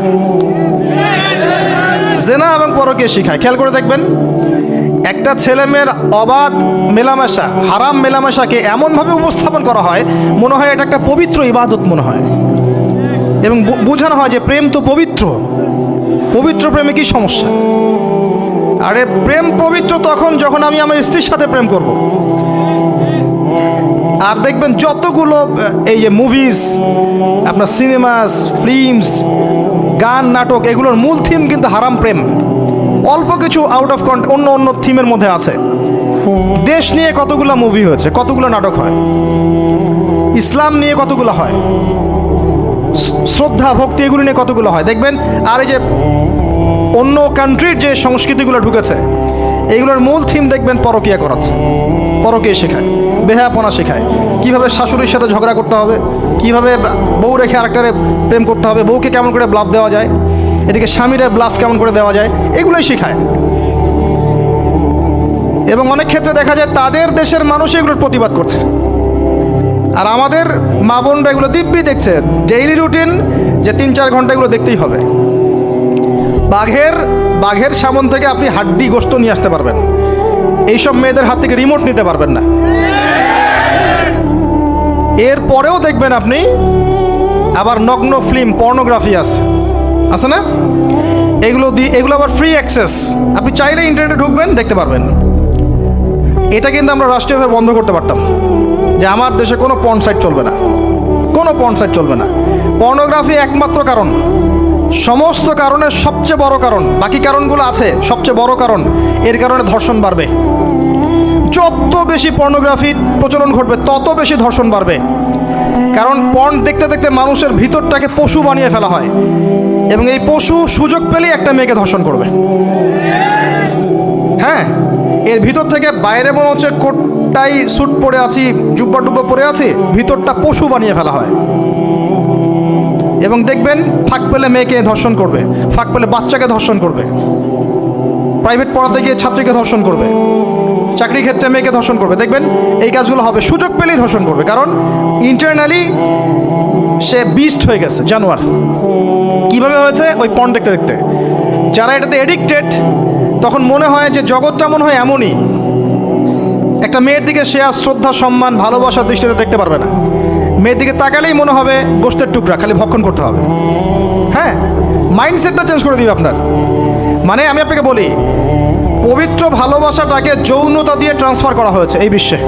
জেনা এবং পরকিয়া শিখায়। খেয়াল করে দেখবেন, একটা ছেলে মেয়ের অবাধ মেলামেশা, হারাম মেলামেশাকে এমনভাবে উপস্থাপন করা হয়, মনে হয় এটা একটা পবিত্র ইবাদত মনে হয়, এবং বোঝানো হয় যে প্রেম তো পবিত্র, পবিত্র প্রেমে কি সমস্যা? আরে প্রেম পবিত্র তখন যখন আমি আমার স্ত্রীর সাথে প্রেম করব। আর দেখবেন যতগুলো এই যে মুভিজ, আপনার সিনেমাস, ফিল্মস, গান, নাটক, এগুলোর মূল থিম কিন্তু হারাম প্রেম। অল্প কিছু আউট অফ অন্য অন্য থিমের মধ্যে আছে। দেশ নিয়ে কতগুলো মুভি হয়েছে, কতগুলো নাটক হয়, ইসলাম নিয়ে কতগুলো হয়, শ্রদ্ধা ভক্তি এগুলো নিয়ে কতগুলো হয় দেখবেন। আর এই যে অন্য কান্ট্রির যে সংস্কৃতিগুলো ঢুকেছে, এইগুলোর মূল থিম দেখবেন পরকিয়া করাচ্ছে, পরকিয়া শেখায়, বেহায়াপনা শেখায়, কীভাবে শাশুড়ির সাথে ঝগড়া করতে হবে, কীভাবে বউ রেখে আরেকটারে প্রেম করতে হবে, বউকে কেমন করে ব্লাফ দেওয়া যায়, এদিকে স্বামীরা ব্লাফ কেমন করে দেওয়া যায়, এগুলোই শেখায়। এবং অনেক ক্ষেত্রে দেখা যায় তাদের দেশের মানুষ এগুলোর প্রতিবাদ করছে, আর আমাদের মা বোনরা এগুলো দিব্যি দেখছে, ডেইলি রুটিন, যে 3-4 ঘন্টা এগুলো দেখতেই হবে। বাঘের সামন থেকে আপনি হাড্ডি গোশত নিয়ে আসতে পারবেন, এইসব মেয়েদের হাত থেকে রিমোট নিতে পারবেন না। এরপরেও দেখবেন আপনি আবার নগ্ন ফিল্ম, পর্নোগ্রাফি আছে না, এগুলো আবার ফ্রি অ্যাক্সেস, আপনি চাইলে ইন্টারনেটে ঢুকবেন, দেখতে পারবেন। এটা কিন্তু আমরা রাষ্ট্রীয়ভাবে বন্ধ করতে পারতাম, যে আমার দেশে কোনো পর্ন সাইট চলবে না, কোনো পর্ন সাইট চলবে না। পর্নোগ্রাফি একমাত্র কারণ, সমস্ত কারণের সবচেয়ে বড় কারণ, বাকি কারণগুলো আছে, সবচেয়ে বড় কারণ, এর কারণে ধর্ষণ বাড়বে। যত বেশি পর্নোগ্রাফির প্রচলন ঘটবে তত বেশি ধর্ষণ বাড়বে, কারণ পর্ন দেখতে দেখতে মানুষের ভিতরটাকে পশু বানিয়ে ফেলা হয়, এবং এই পশু সুযোগ পেলেই একটা মেয়েকে ধর্ষণ করবে। হ্যাঁ, এর ভিতর থেকে বাইরে মনে হচ্ছে কোটটাই স্যুট পরে আছি, জুব্বা টুব্বা পরে আছি, ভিতরটা পশু বানিয়ে ফেলা হয়। এবং দেখবেন ফাঁক পেলে মেয়েকে ধর্ষণ করবে, ফাঁক পেলে বাচ্চাকে ধর্ষণ করবে, প্রাইভেট পড়াতে গিয়ে ছাত্রীকে ধর্ষণ করবে, চাকরি ক্ষেত্রে মেয়েকে ধর্ষণ করবে। দেখবেন এই কাজগুলো হবে, সুযোগ পেলেই ধর্ষণ করবে, কারণ ইন্টারনালি সে বিস্ট হয়ে গেছে, জানোয়ার। কিভাবে হয়েছে? ওই পর্ন দেখতে দেখতে। যারা এটাতে এডিক্টেড, তখন মনে হয় যে জগৎটা মনে হয় এমনই, একটা মেয়ের দিকে সে আর শ্রদ্ধা, সম্মান, ভালোবাসার দৃষ্টিতে দেখতে পারবে না। মেয়ের দিকে তাকালেই মনে হবে গোশতের টুকরা, খালি ভক্ষণ করতে হবে। হ্যাঁ, মাইন্ডসেটটা চেঞ্জ করে দিবে আপনার। মানে আমি আপনাকে বলি, পবিত্র ভালোবাসাটাকে যৌনতা দিয়ে ট্রান্সফার করা হয়েছে এই বিশ্বে।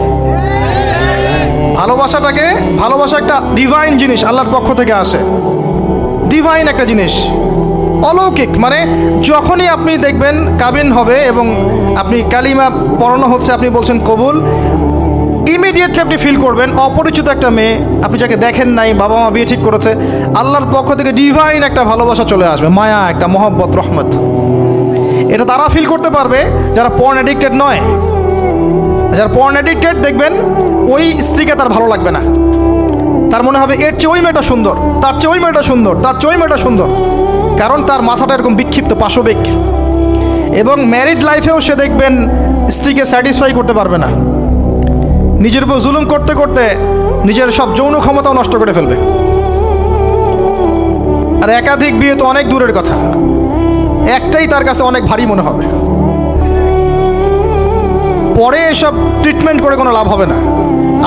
ভালোবাসা একটা ডিভাইন জিনিস, আল্লাহর পক্ষ থেকে আসে, ডিভাইন একটা জিনিস, অলৌকিক। মানে যখনই আপনি দেখবেন কাবিন হবে এবং আপনি কালিমা পড়ানো হচ্ছে, আপনি বলছেন কবুল, ইমিডিয়েটলি আপনি ফিল করবেন অপরিচিত একটা মেয়ে, আপনি যাকে দেখেন নাই, বাবা মা বিয়ে ঠিক করেছে, আল্লাহর পক্ষ থেকে ডিভাইন একটা ভালোবাসা চলে আসবে, মায়া, একটা মহব্বত, রহমত। এটা তারা ফিল করতে পারবে যারা পর্ন অ্যাডিক্টেড নয়, যারা পর্ন অ্যাডিক্টেড দেখবেন ওই স্ত্রীকে তার ভালো লাগবে না, তার মনে হবে এর চেয়ে ওই মেয়েটা সুন্দর, তার চেয়ে ওই মেয়েটা সুন্দর, তার চেয়ে ওই মেয়েটা সুন্দর, কারণ তার মাথাটা এরকম বিক্ষিপ্ত পাশবিক। এবং ম্যারিড লাইফেও সে দেখবেন স্ত্রীকে স্যাটিসফাই করতে পারবে না, নিজের উপর জুলুম করতে করতে নিজের সব যৌন ক্ষমতাও নষ্ট করে ফেলবে। আর একাধিক বিয়ে তো অনেক দূরের কথা, একটাই তার কাছে অনেক ভারী মনে হবে। পরে এসব ট্রিটমেন্ট করে কোনো লাভ হবে না।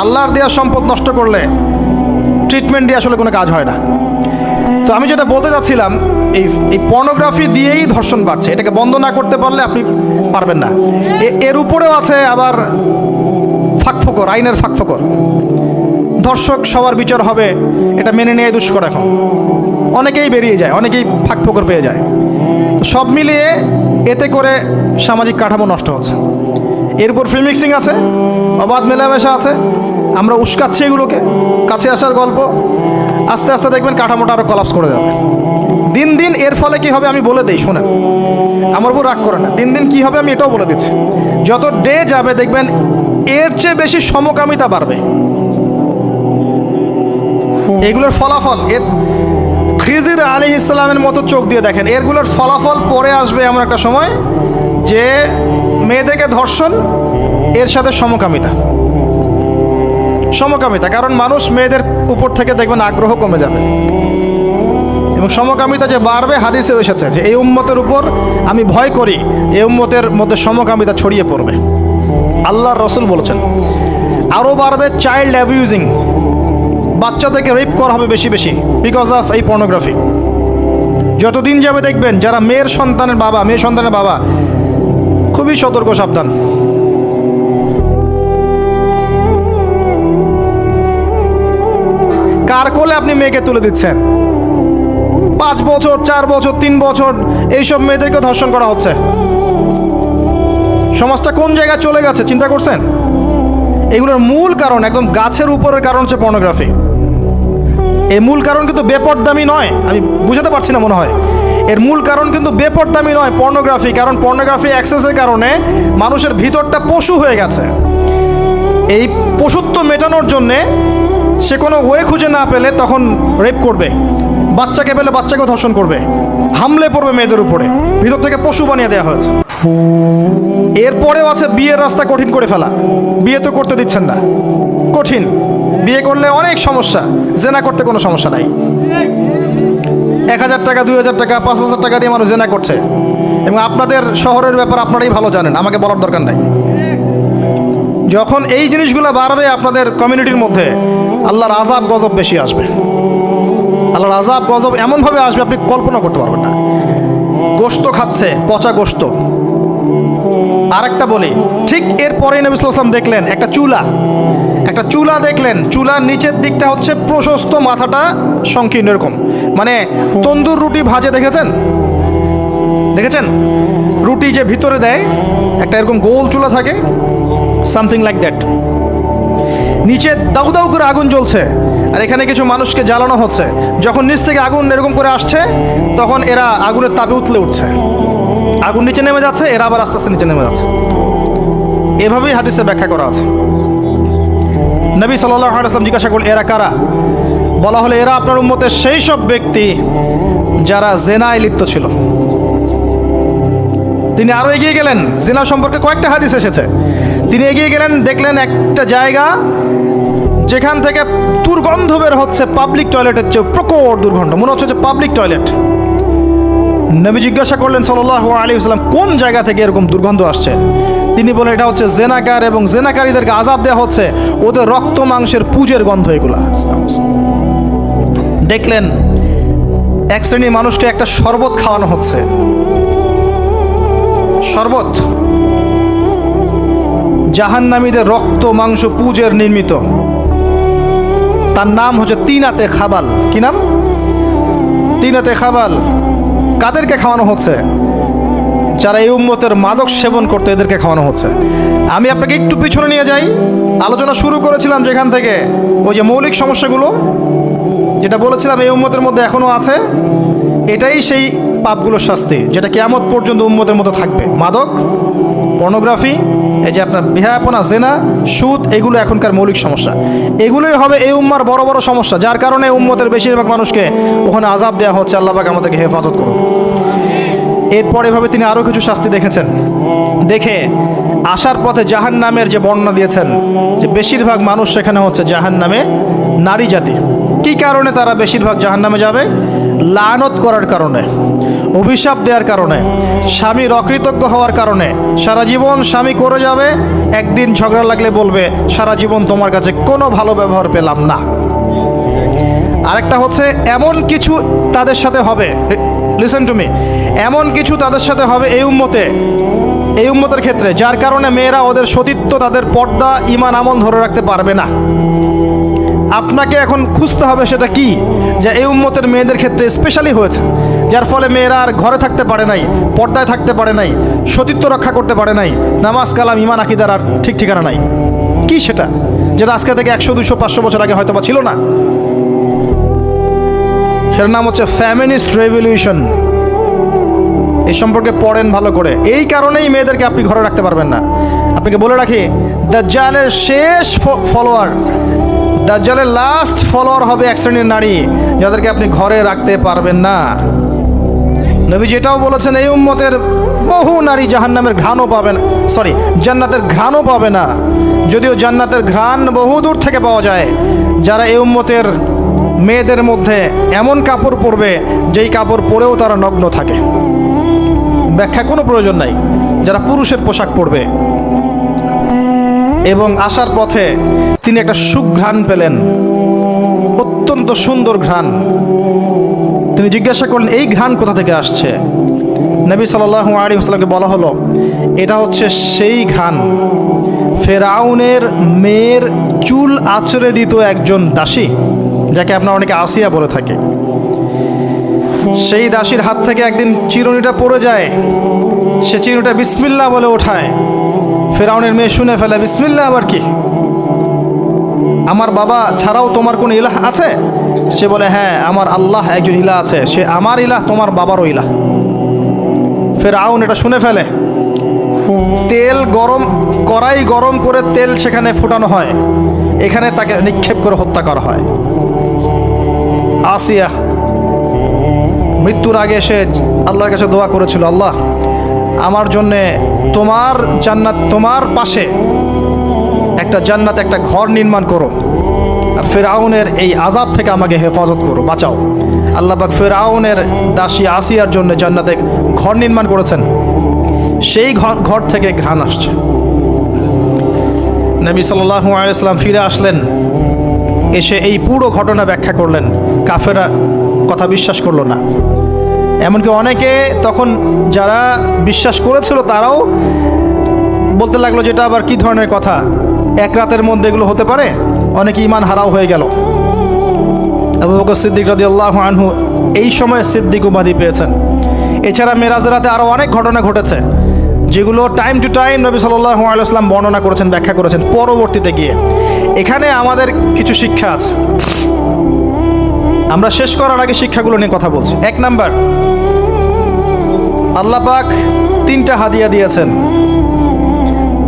আল্লাহর দেওয়া সম্পদ নষ্ট করলে ট্রিটমেন্ট দিয়ে আসলে কোনো কাজ হয় না। তো আমি যেটা বলতে চাচ্ছিলাম, এই পর্নোগ্রাফি দিয়েই ধর্ষণ বাড়ছে। এটাকে বন্ধ না করতে পারলে আপনি পারবেন না। এর উপরেও আছে আবার ফাঁকফোকর, আইনের ফাঁকফোকর। ধর্ষক সবার বিচার হবে, এটা মেনে নেওয়া দুষ্কর। এখন অনেকেই বেরিয়ে যায়, অনেকেই ফাঁকফোকর পেয়ে যায়। সব মিলিয়ে এতে করে সামাজিক কাঠামো নষ্ট হচ্ছে। এরপর ফ্রি মিক্সিং আছে, অবাধ মেলামেশা আছে, আমরা উস্কাচ্ছি এগুলোকে, কাছে আসার গল্প। আস্তে আস্তে দেখবেন কাঠামোটা আরও কলাপস করে যাবে দিন দিন। এর ফলে কি হবে আমি বলে দিই, শোনেন, আমার উপর রাগ করে না। দিন দিন কি হবে আমি এটাও বলে দিচ্ছি। যত ডে যাবে দেখবেন এর চেয়ে বেশি সমকামিতা বাড়বে। এগুলোর ফলাফল, এর খিজির আলাইহিস সালামের মতো চোখ দিয়ে দেখেন, এরগুলোর ফলাফল পরে আসবে এমন একটা সময় যে মেয়েদেরকে ধর্ষণ, এর সাথে সমকামিতা। কারণ মানুষ মেয়েদের উপর থেকে দেখবেন আগ্রহ কমে যাবে, এবং সমকামিতা যে বাড়বে, হাদিসে এসেছে যে এই উম্মতের উপর আমি ভয় করি এই উম্মতের মধ্যে সমকামিতা ছড়িয়ে পড়বে। আল্লাহর রসুল বলেছেন আরও বাড়বে চাইল্ড অ্যাবিউজিং, বাচ্চাদেরকে রেপ করা হবে বেশি বেশি বিকজ অফ এই পর্নোগ্রাফি। যতদিন যাবে দেখবেন যারা মেয়ে সন্তানের বাবা খুবই সতর্ক, সাবধান। কার কোলে আপনি মেয়েকে তুলে দিচ্ছেন? 5 বছর, 4 বছর, 3 বছর এইসব মেয়েদেরকে ধর্ষণ করা হচ্ছে। সমাজটা কোন জায়গায় চলে গেছে চিন্তা করছেন? এগুলোর মূল কারণ, একদম গাছের উপরের কারণ হচ্ছে পর্নোগ্রাফি। এই মূল কারণ কিন্তু বেপরদামি নয়, আমি বুঝাতে পারছি না মনে হয়। এর মূল কারণ কিন্তু বেপরদামি নয়, পর্নোগ্রাফি। কারণ পর্নোগ্রাফি অ্যাক্সেসের কারণে মানুষের ভিতরটা পশু হয়ে গেছে। এই পশুত্ব মেটানোর জন্যে সে কোনো ওয়ে খুঁজে না পেলে তখন রেপ করবে, বাচ্চাকে পেলে বাচ্চাকেও ধর্ষণ করবে, হামলে পড়বে মেয়েদের উপরে। ভিতর থেকে পশু বানিয়ে দেওয়া হয়েছে। এরপরেও আছে বিয়ের রাস্তা কঠিন করে ফেলা। বিয়ে তো করতে দিচ্ছেন না, কঠিন। বিয়ে করলে অনেক সমস্যা, জেনা করতে কোনো সমস্যা নাই। 1000 টাকা, 2000 টাকা, 5000 টাকা দিয়ে মানুষ জেনা করছে। এবং আপনাদের শহরের ব্যাপার আপনারাই ভালো জানেন, আমাকে বলার দরকার নাই। যখন এই জিনিসগুলো বাড়বে আপনাদের কমিউনিটির মধ্যে, আল্লাহর আযাব গজব বেশি আসবে। আল্লাহর আযাব গজব এমনভাবে আসবে আপনি কল্পনা করতে পারবেন না। গোশত খাচ্ছে, পচা গোশত। আরেকটা বলি, ঠিক এরপরেই নবী সাল্লাল্লাহু আলাইহি ওয়াসাল্লাম দেখলেন একটা চুলা দেখলেন। চুলার নিচের দিকটা হচ্ছে প্রশস্ত, মাথাটা সংকীর্ণ এরকম, মানে তন্দুর রুটি ভাজে দেখেছেন? রুটি যে ভিতরে দেয় একটা এরকম গোল চুলা থাকে, সামথিং লাইক দ্যাট। নিচে দাউ দাউ করে আগুন জ্বলছে, আর এখানে কিছু মানুষকে জ্বালানো হচ্ছে। যখন নিচ থেকে আগুন এরকম করে আসছে, তখন এরা আগুনের তাপে উতলে উঠছে। আগুন নিচে নেমে যাচ্ছে, এরা আবার আস্তে আস্তে নিচে নেমে যাচ্ছে। এভাবেই হাদিসে ব্যাখ্যা করা আছে। নবী সাল্লাল্লাহু আলাইহি ওয়াসাল্লাম জিজ্ঞাসা করলেন, এরা কারা? বলা হলো, এরা আপনার উম্মতের সেই সব ব্যক্তি যারা জেনায় লিপ্ত ছিল। তিনি আরও এগিয়ে গেলেন, জিনা সম্পর্কে কয়েকটা হাদিস এসেছে। তিনি এগিয়ে গেলেন, দেখলেন একটা জায়গা যেখান থেকে দুর্গন্ধ বের হচ্ছে, পাবলিক টয়লেটের চেয়ে প্রকট দুর্গন্ধ, মনে হচ্ছে যে পাবলিক টয়লেট। নবী জিজ্ঞাসা করলেন সাল্লাল্লাহু আলাইহি ওয়াসাল্লাম, কোন জায়গা থেকে এরকম দুর্গন্ধ আসছে? তিনি বলেন, এটা হচ্ছে জেনাকার, এবং জেনাকারীদেরকে আযাব দেওয়া হচ্ছে, ওদের রক্ত মাংসের পুজের গন্ধ এগুলা। দেখলেন এক শ্রেণীর মানুষকে একটা শরবত খাওয়ানো হচ্ছে। শরবত জাহান্নামীদের রক্ত মাংস পুজের নির্মিত। তার নাম হচ্ছে তিনাতে খাবাল। কি নাম? তিনাতে খাবাল। কাদেরকে খাওয়ানো হচ্ছে? যারা এই উম্মতের মাদক সেবন করতে, এদেরকে খাওয়ানো হচ্ছে। আমি আপনাকে একটু পিছনে নিয়ে যাই। আলোচনা শুরু করেছিলাম যেখান থেকে, ওই যে মৌলিক সমস্যাগুলো যেটা বলেছিলাম এই উম্মতের মধ্যে এখনো আছে, এটাই সেই পাপগুলোর শাস্তি যেটা কিয়ামত পর্যন্ত উম্মতের মধ্যে থাকবে। মাদক, পর্নোগ্রাফি, এই যে আপনার বিহায়াপনা, জেনা, সুদ, এগুলো এখনকার মৌলিক সমস্যা। এগুলোই হবে এই উম্মার বড় বড় সমস্যা, যার কারণে উম্মতের বেশিরভাগ মানুষকে ওখানে আযাব দেওয়া হচ্ছে। আল্লাহ পাক আমাদেরকে হেফাজত করুন। এরপর এভাবে তিনি আরও কিছু শাস্তি দেখেছেন, দেখে আসার পথে জাহান্নামের যে বর্ণনা দিয়েছেন যে বেশিরভাগ মানুষ সেখানে হচ্ছে জাহান্নামে নারী জাতি। কি কারণে তারা বেশিরভাগ জাহান্নামে যাবে? লানত করার কারণে, অভিশাপ দেওয়ার কারণে, স্বামীর অকৃতজ্ঞ হওয়ার কারণে। সারা জীবন স্বামী করে যাবে, একদিন ঝগড়া লাগলে বলবে সারা জীবন তোমার কাছে কোনো ভালো ব্যবহার পেলাম না। আরেকটা হচ্ছে এমন কিছু তাদের সাথে হবে, লিসেন টু মি, এমন কিছু তাদের সাথে হবে এই উম্মতের ক্ষেত্রে, যার কারণে মেয়েরা ওদের সতীত্ব, তাদের পর্দা, ঈমান, আমল ধরে রাখতে পারবে না। আপনাকে এখন খুঁজতে হবে সেটা কি, যে এই উম্মতের মেয়েদের ক্ষেত্রে স্পেশালি হয়েছে, যার ফলে মেয়েরা আর ঘরে থাকতে পারে নাই, পর্দায় থাকতে পারে নাই, সতীত্ব রক্ষা করতে পারে নাই, নামাজ কালাম ঈমান আকীদার আর ঠিক ঠিকানা নাই। কি সেটা, যেটা আজকে থেকে 100, 200, 500 বছর আগে হয়তো বা ছিল না? সেটার নাম হচ্ছে ফ্যামিনিস্ট রেভলিউশন। এই সম্পর্কে পড়েন ভালো করে। এই কারণেই মেয়েদেরকে আপনি ঘরে রাখতে পারবেন না। আপনাকে বলে রাখি, দাজ্জালের শেষ ফলোয়ার, দাজ্জালের লাস্ট ফলোয়ার হবে এক শ্রেণীর নারী, যাদেরকে আপনি ঘরে রাখতে পারবেন না। নবী যেটাও বলেছেন, এই উম্মতের বহু নারী জাহান্নামের ঘ্রাণও পাবে না, জান্নাতের ঘ্রাণও পাবে না। যদিও জান্নাতের ঘ্রাণ বহু দূর থেকে পাওয়া যায়। যারা এই উম্মতের মেয়েদের মধ্যে এমন কাপড় পরবে যেই কাপড় পরেও তারা নগ্ন থাকে, ব্যাখ্যা কোনো প্রয়োজন নাই, যারা পুরুষের পোশাক পরবে। এবং আসার পথে তিনি একটা সুঘ্রাণ পেলেন, অত্যন্ত সুন্দর ঘ্রাণ। তিনি জিজ্ঞাসা করলেন এই ঘ্রাণ কোথা থেকে আসছে? নবী সাল্লাল্লাহু আলাইহি ওয়াসাল্লামকে বলা হলো এটা হচ্ছে সেই ঘ্রাণ, ফেরাউনের মেয়ের চুল আঁচড়ে দিত একজন দাসী, যাকে আপনারা অনেকে আসিয়া বলে থাকে। সেই দাসীর হাত থেকে একদিন চিরুনিটা পড়ে যায়, সে চিরুনিটা বিসমিল্লাহ বলে ওঠায়। ফেরাউনের মেয়ে শুনে ফেলে, বিসমিল্লাহ আবার কি? আমার বাবা ছাড়াও তোমার কোন ইলাহ আছে? সে বলে, হ্যাঁ আমার আল্লাহ একজন ইলাহ আছে, সে আমার ইলাহ, তোমার বাবারও ইলাহ। ফেরাউন এটা শুনে ফেলে। তেল গরম, কড়াই গরম করে তেল সেখানে ফোটানো হয়, এখানে তাকে নিক্ষেপ করে হত্যা করা হয়। আসিয়া মৃত্যুর আগে সে আল্লাহর কাছে দোয়া করেছিল, আল্লাহ আমার জন্যে তোমার জান্নাত, তোমার পাশে একটা জান্নাত, একটা ঘর নির্মাণ করো, আর ফেরাউনের এই আযাব থেকে আমাকে হেফাজত করো, বাঁচাও। আল্লাহ পাক ফেরাউনের দাসী আসিয়ার জন্য জান্নাতে ঘর নির্মাণ করেছেন। সেই ঘর থেকে ঘ্রাণ আসছে। নবী সাল্লাল্লাহু আলাইহি ওয়াসাল্লাম ফিরে আসলেন, এসে এই পুরো ঘটনা ব্যাখ্যা করলেন। কাফেরা কথা বিশ্বাস করলো না। এমনকি অনেকে তখন যারা বিশ্বাস করেছিল তারাও বলতে লাগলো, যেটা আবার কি ধরনের কথা, এক রাতের মধ্যে এগুলো হতে পারে? অনেকে ঈমান হারাও হয়ে গেল। আবু বকর সিদ্দিক রাদিয়াল্লাহু আনহু এই সময় সিদ্দিক উপাধি পেয়েছেন। এছাড়া মেরাজের রাতে আরও অনেক ঘটনা ঘটেছে, যেগুলো টাইম টু টাইম নবী সাল্লাল্লাহু আলাইহি ওয়াসাল্লাম বর্ণনা করেছেন, ব্যাখ্যা করেছেন পরবর্তীতে গিয়ে। এখানে আমাদের কিছু শিক্ষা আছে। আমরা শেষ করার আগে শিক্ষাগুলো নিয়ে কথা বলছি। 1 নাম্বার, আল্লাহ পাক 3টা হাদিয়া দিয়েছেন।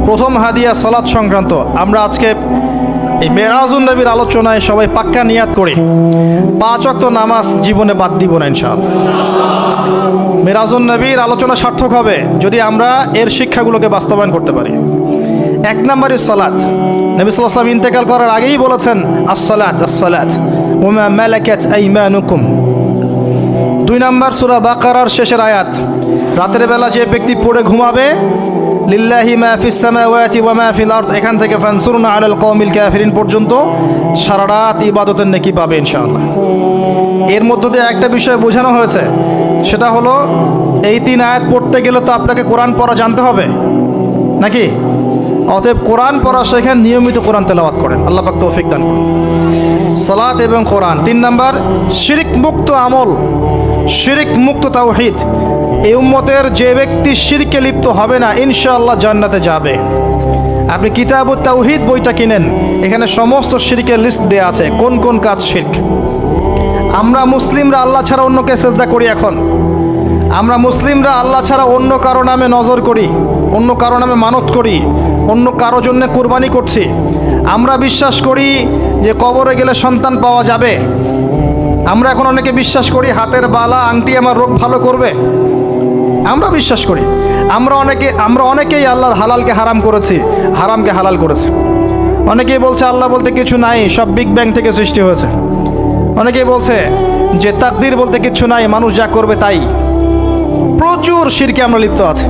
প্রথম হাদিয়া সালাত সংক্রান্ত। আমরা আজকে এই মেরাজুন নবীর আলোচনায় সবাই পাক্কা নিয়াত করি 5 ওয়াক্ত নামাজ জীবনে বাদ দিব না ইনশাআল্লাহ। মেরাজুন নবীর আলোচনা সার্থক হবে যদি আমরা এর শিক্ষাগুলোকে বাস্তবায়ন করতে পারি। 1 নম্বরে সালাত। নবী সাল্লাল্লাহু আলাইহি ওয়াসাল্লাম ইন্তেকাল করার আগেই বলেছেন, আস-সালাত আস-সালাত ওয়া মা মালাকাত আইমানুকুম। 2 নম্বর সূরা বাকারার শেষের আয়াত, রাতের বেলা যে ব্যক্তি পড়ে ঘুমাবে, লিল্লাহি মা ফিস সামাওয়াতি ওয়া মা ফিল আরদ, এখান থেকে ফানসুরনা আলাল কওমিল কাফিরিন পর্যন্ত সারা রাত ইবাদতের নেকি পাবে ইনশাআল্লাহ। এর মধ্য দিয়ে একটা বিষয় বোঝানো হয়েছে, সেটা হলো এই 3 আয়াত পড়তে গেলে তো আপনাকে কোরআন পড়া জানতে হবে নাকি? অতএব কোরআন পড়া শেখেন, নিয়মিত কোরআন তেলাওয়াত করেন, আল্লাহ পাক তৌফিক দান করুন। সালাত এবং কোরআন। 3 নাম্বার, শিরক মুক্ত আমল, শিরক মুক্ত তাওহীদ। এই উম্মতের যে ব্যক্তি শিরকে লিপ্ত হবে না, ইনশাআল্লাহ জান্নাতে যাবে। আপনি কিতাবুত তাওহীদ বইটা কিনেন, এখানে সমস্ত শিরকের লিস্ট দেয়া আছে, কোন কোন কাজ শিরক। আমরা মুসলিমরা আল্লাহ ছাড়া অন্যকে সেজদা করি। এখন আমরা মুসলিমরা আল্লাহ ছাড়া অন্য কারো নামে নজর করি, অন্য কারো নামে মানত করি, অন্য কারো জন্য কুরবানি করছি। আমরা বিশ্বাস করি যে কবরে গেলে সন্তান পাওয়া যাবে। আমরা এখন অনেকে বিশ্বাস করি হাতের বালা আংটি আমার রোগ ভালো করবে। আমরা বিশ্বাস করি। আমরা অনেকেই আল্লাহর হালালকে হারাম করেছি, হারামকে হালাল করেছি। অনেকেই বলছে আল্লাহ বলতে কিছু নাই, সব বিগ ব্যাং থেকে সৃষ্টি হয়েছে। অনেকেই বলছে যে তাকদীর বলতে কিছু নাই, মানুষ যা করবে তাই। প্রচুর শিরকে আমরা লিপ্ত আছি।